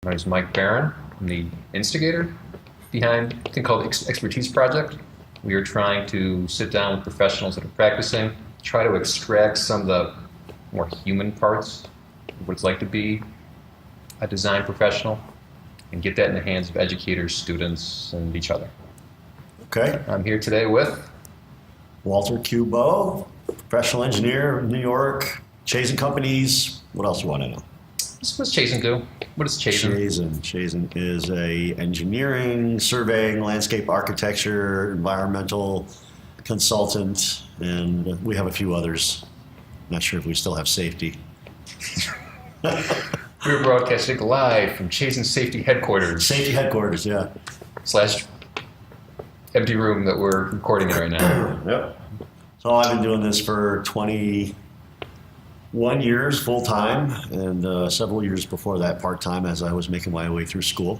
My name is Mike Barron. I'm the instigator behind a thing called Expertise Project. We are trying to sit down with professionals that are practicing, try to extract some of the more human parts of what it's like to be a design professional and get that in the hands of educators, students, and each other. Okay. I'm here today with Walt Kubow, professional engineer, New York, Chazen Companies. What else do you want to know? what's Chazen do? What is Chazen? Chazen is a engineering, surveying, landscape architecture, environmental consultant, and we have a few others. Not sure if we still have safety. We're broadcasting live from Chazen Safety Headquarters. Safety headquarters, yeah. / empty room that we're recording in right now. Yep. So I've been doing this for 21 years full time, and several years before that part time as I was making my way through school.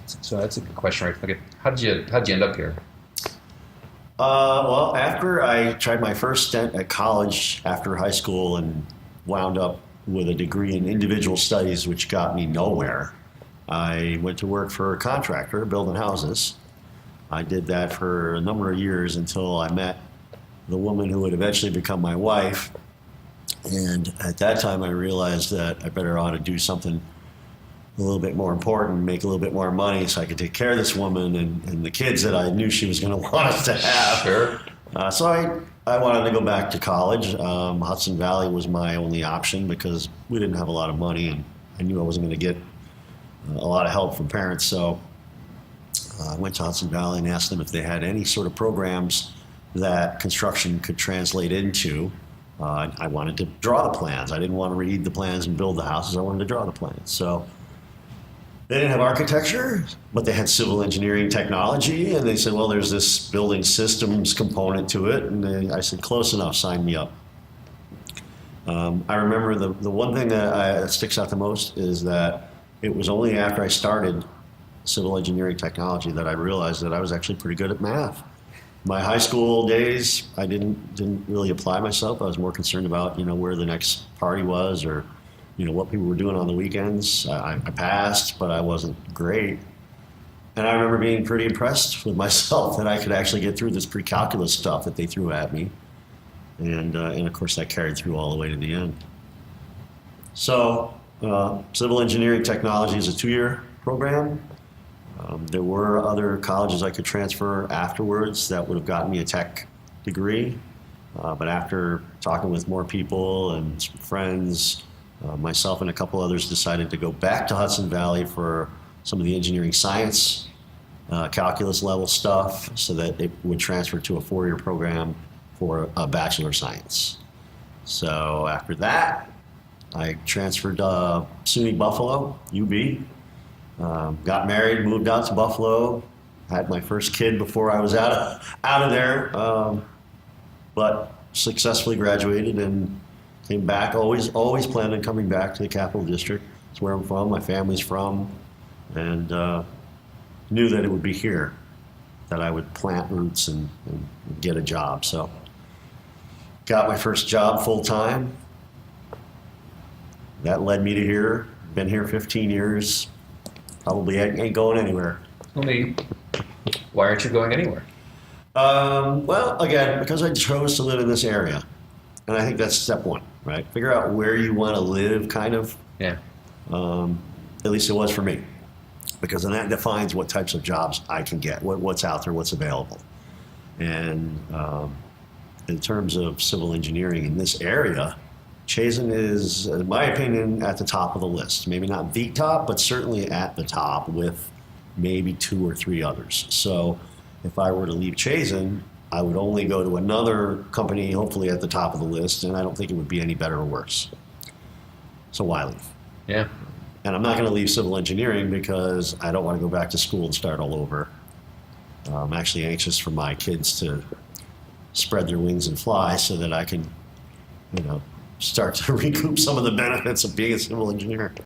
So that's a good question, right? Okay, how'd you end up here? Well, after I tried my first stint at college after high school and wound up with a degree in individual studies, which got me nowhere, I went to work for a contractor building houses. I did that for a number of years until I met the woman who would eventually become my wife. And at that time, I realized that I better ought to do something a little bit more important, make a little bit more money so I could take care of this woman and the kids that I knew she was going to want us to have. Sure. So I wanted to go back to college. Hudson Valley was my only option because we didn't have a lot of money, and I knew I wasn't going to get a lot of help from parents. So I went to Hudson Valley and asked them if they had any sort of programs that construction could translate into. I wanted to draw the plans. I didn't want to read the plans and build the houses. I wanted to draw the plans. So they didn't have architecture, but they had civil engineering technology. And they said, well, there's this building systems component to it. And I said, close enough, sign me up. I remember the one thing that sticks out the most is that it was only after I started civil engineering technology that I realized that I was actually pretty good at math. My high school days, I didn't really apply myself. I was more concerned about, where the next party was or, what people were doing on the weekends. I passed, but I wasn't great. And I remember being pretty impressed with myself that I could actually get through this pre-calculus stuff that they threw at me. And of course, that carried through all the way to the end. So civil engineering technology is a 2-year program. There were other colleges I could transfer afterwards that would have gotten me a tech degree. But after talking with more people and some friends, myself and a couple others decided to go back to Hudson Valley for some of the engineering science, calculus level stuff, so that it would transfer to a 4-year program for a Bachelor of Science. So after that, I transferred to SUNY Buffalo, UB. Got married, moved out to Buffalo, had my first kid before I was out of there, but successfully graduated and came back. Always planned on coming back to the Capital District. It's where I'm from, my family's from, and knew that it would be here that I would plant roots and get a job. So got my first job full time. That led me to here. Been here 15 years. Probably ain't going anywhere. Why aren't you going anywhere? Well, again, because I chose to live in this area. And I think that's step one, right? Figure out where you want to live, kind of. Yeah. At least it was for me. Because then that defines what types of jobs I can get, what's out there, what's available. And in terms of civil engineering in this area, Chazen is, in my opinion, at the top of the list. Maybe not the top, but certainly at the top with maybe 2 or 3 others. So if I were to leave Chazen, I would only go to another company, hopefully at the top of the list, and I don't think it would be any better or worse. So why leave? Yeah. And I'm not going to leave civil engineering because I don't want to go back to school and start all over. I'm actually anxious for my kids to spread their wings and fly so that I can, start to recoup some of the benefits of being a civil engineer.